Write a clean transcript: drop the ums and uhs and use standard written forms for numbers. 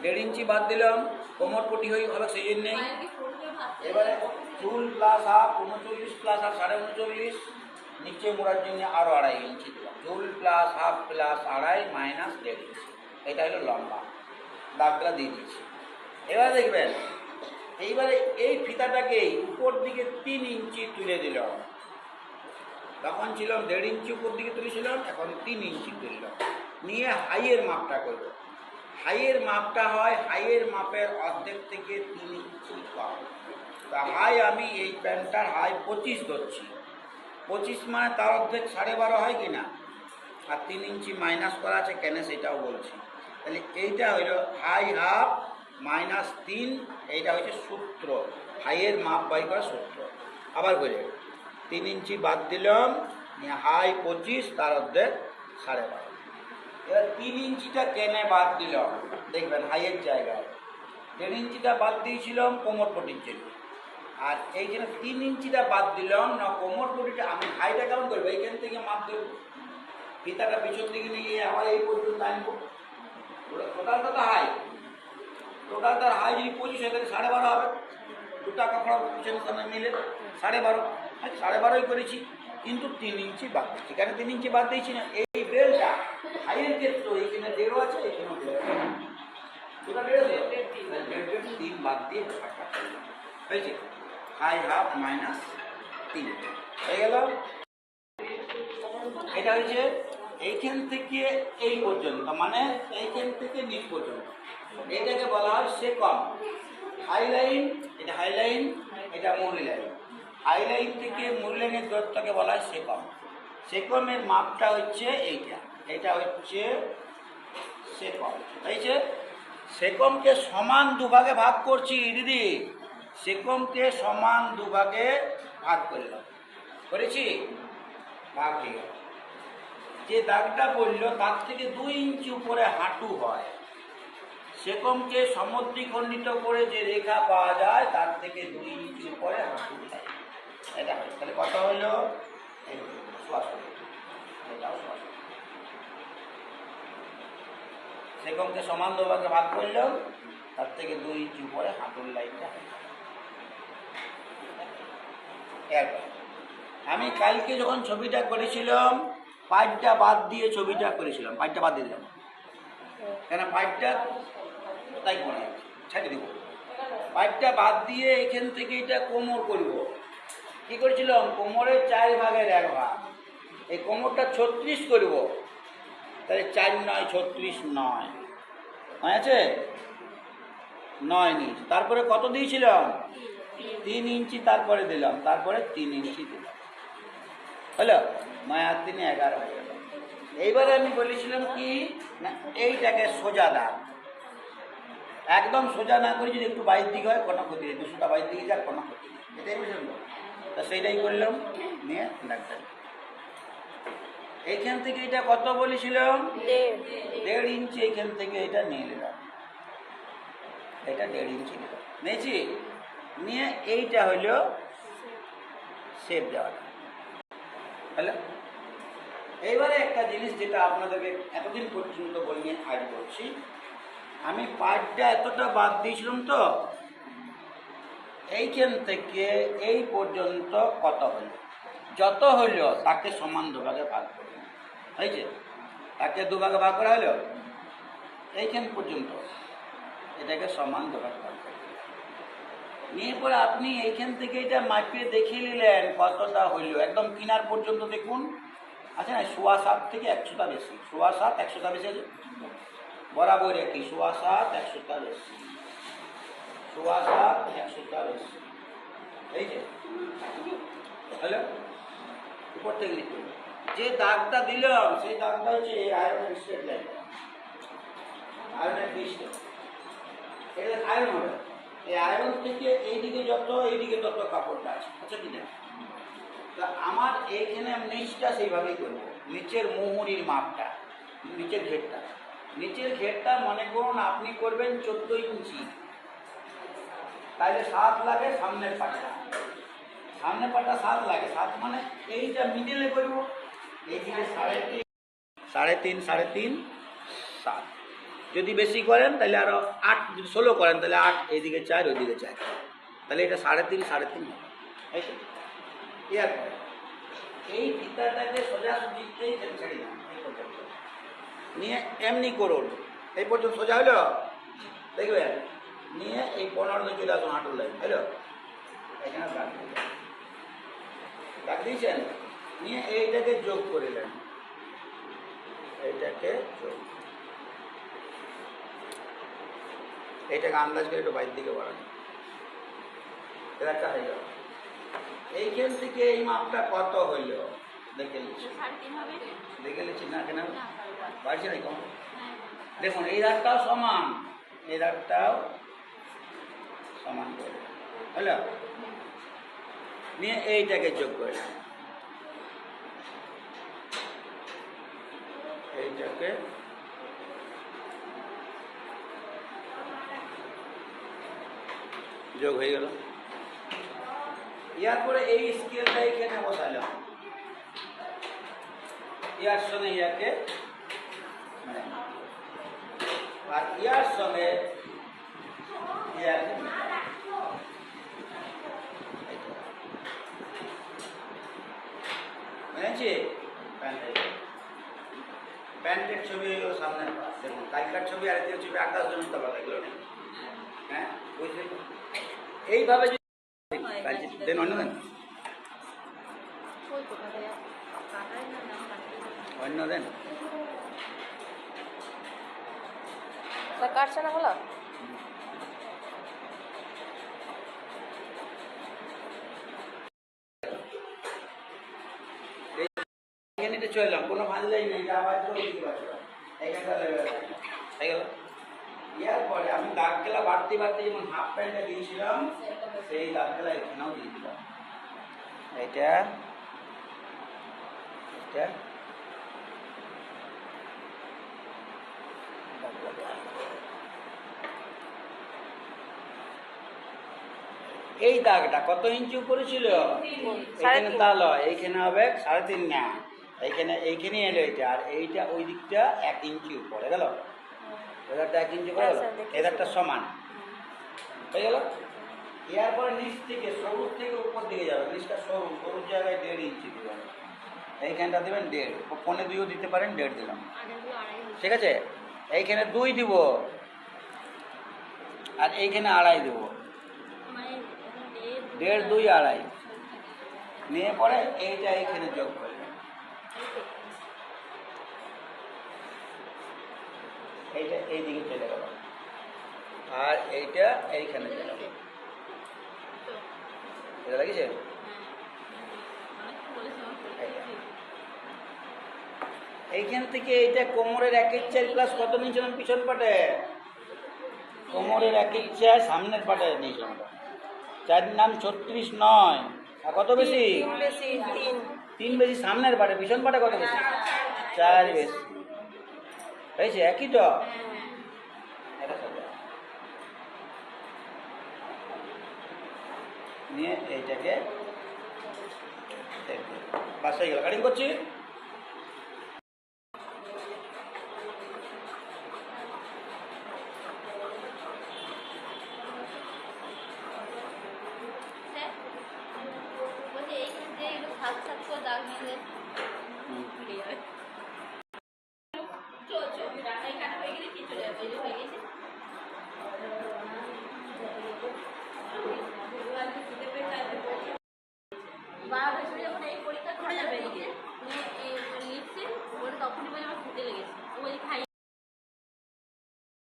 1.5 ইঞ্চি বাদ দিলাম, কোমর পটি হবে সেই জন্যেই। এবারে চুল প্লাস হাফ 39 প্লাস হাফ 39.5, নিচে মোড়ার জন্য আরও 2.5 ইঞ্চি দিলাম। চুল প্লাস হাফ প্লাস 2.5 মাইনাস 1.5 ইঞ্চি, এটা হলো লম্বা। দাগটা দিয়ে দিয়েছি। এবারে দেখবেন, এইবারে এই ফিতাটাকে উপর দিকে 3 ইঞ্চি তুলে দিলাম। তখন ছিলাম 1.5 ইঞ্চি উপর দিকে তুলেছিলাম, এখন 3 ইঞ্চি তুললাম। নিয়ে হাইয়ের মাপটা করব। হাইয়ের মাপটা হয় হাইয়ের মাপের অর্ধেক থেকে 3 ইঞ্চি কম। তা হাই আমি এই প্যান্টটার হাই 25 ধরছি। 25 মানে তার অর্ধেক 12.5 হয় কি না? আর 3 ইঞ্চি মাইনাস করা আছে কেন সেটাও বলছি। তাহলে এইটা হইল হাই হাফ মাইনাস 3, এইটা হচ্ছে সূত্র, হাইয়ের মাপ বাই করা সূত্র। আবার করে 3 ইঞ্চি বাদ দিলাম, হাই 25 তার অর্ধেক 12.5। এবার 3 ইঞ্চিটা কেনে বাদ দিলাম দেখবেন হাইয়ের জায়গায়। 1.5 ইঞ্চিটা বাদ দিয়েছিলাম কোমর পটির জন্য, আর এই জন্য 3 ইঞ্চিটা বাদ দিলাম না কোমর পটিটা। আমি হাইটা কেমন করবো? এইখান থেকে মাপ দেবো, ফিতাটা পিছন দিকে নিয়ে গিয়ে আবার এই পর্যন্ত আনবো। টোটালটা তো হাই, টোটালটার হাই যদি 25 হয় তাহলে 12.5 হবে। 2 টাকা খরচ পিছনের সামনে মিলে 12.5, 12.5 করেছি, কিন্তু 3 ইঞ্চি বাদ দিচ্ছি। কেন 3 ইঞ্চি বাদ দিয়েছি না? এই বেলটা হাইয়ের ক্ষেত্রে এখানে 1.5 আছে, এখানেও 1.5 আছে। দুটা 1.5 3 বাদ দিয়ে হয়েছে হাই হাফ মাইনাস 3 হয়ে গেল। এটা হয়েছে এইখান থেকে এই পর্যন্ত, মানে এইখান থেকে নিচ পর্যন্ত। এটাকে বলা হয় সেকম। হাইলাইন, এটা হাইলাইন, এটা মুড়ি লাইন। হাইলাইন থেকে মুড়ি লাইনের দূরত্বকে বলা হয় সেকম। সেকমের মাপটা হচ্ছে এইটা, এটা হচ্ছে সেকম। হয়েছে? সেকমকে সমান দুভাগে ভাগ করছি দিদি, সেকমকে সমান দুভাগে ভাগ করলাম, করেছি, ভাগ হয়ে গেল। যে দাগটা পড়লো তার থেকে 2 ইঞ্চি উপরে হাঁটু হয়। সেকমকে সমদ্বিখণ্ডিত করে যে রেখা পাওয়া যায় তার থেকে 2 ইঞ্চি উপরে হাঁটু হয়। এটা হয়, তাহলে কত হলো? সেকমকে সমান দুভাগে ভাগ করলেও তার থেকে 2 ইঞ্চি উপরে হাঁটুর লাইনটা হয়। আমি কালকে যখন ছবিটা করেছিলাম পাইপটা বাদ দিয়ে ছবিটা করেছিলাম, পাইপটা বাদ দিয়ে দিলাম কেন? পাইপটা তাই করে ছেড়ে দেব। পাইপটা বাদ দিয়ে এখান থেকে এটা কোমর করব। কি করেছিলাম? কোমরের 4 ভাগের 1 ভাগ। এই কোমরটা 36 করব, তাহলে 4 9 36 9 আছে 9 ইঞ্চি। তারপরে কত দিয়েছিলাম? 3 ইঞ্চি তারপরে দিলাম, তারপরে 3 ইঞ্চি দিলাম, হলো 9 আর 3 11 হয়ে গেল। এইবারে আমি বলেছিলাম কি না, এইটাকে সোজা দাগ, একদম সোজা না করে যদি একটু বাইরের দিকে হয় কোনো ক্ষতি নেই, 200টা বাইরের দিকে যাক কোনো ক্ষতি নেই, এটাই বুঝলাম। তা সেইটাই করলাম, নিয়ে ডাক্তার এইখান থেকে এটা কত বলেছিলাম? 1.5 ইঞ্চি। এইখান থেকে এটা নিয়ে নিলাম, এটা 1.5 ইঞ্চি নিয়েছি। নিয়ে এইটা হলো শেপ দেওয়াটা, হলো। এইবারে একটা জিনিস যেটা আপনাদেরকে এতদিন পর্যন্ত বলিনি, আজ বলছি। আমি পাইপটা এতটা বাদ দিয়েছিলাম, তো এইখান থেকে এই পর্যন্ত কত হলো? যত হইল তাকে সমান দুভাগে ভাগ করব, হয়েছে? তাকে দুভাগে ভাগ করা হলো এইখান পর্যন্ত, এটাকে সমান দুভাগে ভাগ করব। নিয়ে পরে আপনি এইখান থেকে এটা মাপিয়ে দেখিয়ে নিলেন কতটা হইল। একদম কিনার পর্যন্ত দেখুন, আচ্ছা না 7.25 থেকে 100টা বেশি, 7.25 100টা বেশি আছে, বরাবর একই 7.25 100টা বেশি, 7.25 100টা বেশি, এই যে হলো। উপর থেকে লিখুন, যে দাগটা দিলাম সেই দাগটা হচ্ছে আয়রনের স্ট্রেট লাইন, আয়রনের পিসটা, এটা আয়রন হবে। এই আয়রন থেকে এইদিকে যত, এইদিকে তত কাপড়টা আছে, আচ্ছা কি না? তা আমার এইখানে নিচটা সেইভাবেই করবো, নিচের মুহুরির মাপটা, নিচের ঘেরটা। নিচের ঘেরটা মনে করুন আপনি করবেন 14 ইঞ্চি, তাইলে 7 লাগে সামনের পাটা, সামনের পাটা 7 লাগে। 7 মানে এইটা মিডলে করবো, এই দিকে 3.5 3.5 7, যদি বেশি করেন তাহলে আরও 8, যদি 16 করেন তাহলে 8, এইদিকে 4, ওইদিকে 4, তাহলে এটা 3.5 3.5 হবে। এই তো এরপরে এই ফিতাটাকে সোজাসুজিতেই ছেড়ে দিন, এই পর্যন্ত নিয়ে এমনি করুন, এই পর্যন্ত সোজা হলো, দেখবেন নিয়ে এই 15 চলে আসুন হাঁটুর লাইন, হলো এখানে দাগ দিয়েছেন, নিয়ে এইটাকে যোগ করিলেন, এইটাকে যোগ, এইটাকে আন্দাজ করে একটু বাইরের দিকে বাড়ানো, একটা হয়ে গেল। এইখান থেকে এই মাপটা কত হইল দেখে নিচ্ছি, না কেন বাড়ছে না কম? দেখুন এই দাগটাও সমান, এই দাগটাও সমান করে হলো, নিয়ে এইটাকে যোগ করে, এইটাকে যোগ হয়ে গেল। এরপরে এই স্কেলটা এখানে বসালাম, ইয়ার সঙ্গে ইয়াকে, আর ইয়ার সঙ্গে ইয়াকে বুঝেছি। প্যান্টের ছবি সামনে দেখুন, কালকার ছবি আর এর ছবি আকাশ জমি তলা লাগলো না, হ্যাঁ বুঝলেন? এইভাবে দেন অন্য দেন, অন্য দেন, কাটছে না হলো। এখানে চলে এলাম, কোনো ভালো যাই নেই, আবার এইখানটা হয়ে গেল। এরপরে আমি দাগগুলা বাড়তে বাড়তে যেমন হাফ প্যান্টটা দিয়েছিলাম সেই দাগগুলা এখানেও দিয়ে দিলাম, এটা এটা এই দাগটা কত ইঞ্চি উপরে ছিল? এখানে তাহলে এইখানে হবে 3.5 না, এইখানে এলো এটা, আর এইটা ওই দিকটা 1 ইঞ্চি উপরে গেল, এদারটা 1 ইঞ্চি উপরে গেল, এদারটা সমান হয়ে গেল। এরপরে নিচ থেকে সরু থেকে উপর দিকে যাবে, নিচটা সরুর জায়গায় 1.5 ইঞ্চি দেবেন, এইখানটা দেবেন 1.5, 1.25 দিতে পারেন, 1.5 দিলাম, ঠিক আছে। এইখানে 2 দিব, আর এইখানে 2.5 দেব, 1.5, 2, 2.5 নিয়ে পরে এইটা এইখানে যোগ করবেন, এইটা এই দিকে চলে গেল, আর এইটা এইখানে চলে গেল, এটা লাগিয়েছে। এইখান থেকে এইটা কোমরের 1/4 প্লাস কত নিয়েছিলাম পিছন পাটে, কোমরের 1/4 সামনের পাটে নিয়েছিলাম, 4 নাম 36 নয়, আর কত বেশি? 3 বেশি সামনের পাটে, পিছন পাটে কত বেশি? 4 বেশি, হয়েছে একই তো। নিয়ে এইটাকে বাসায় গেল, কাটিং করছি। পরীক্ষা করে যাবে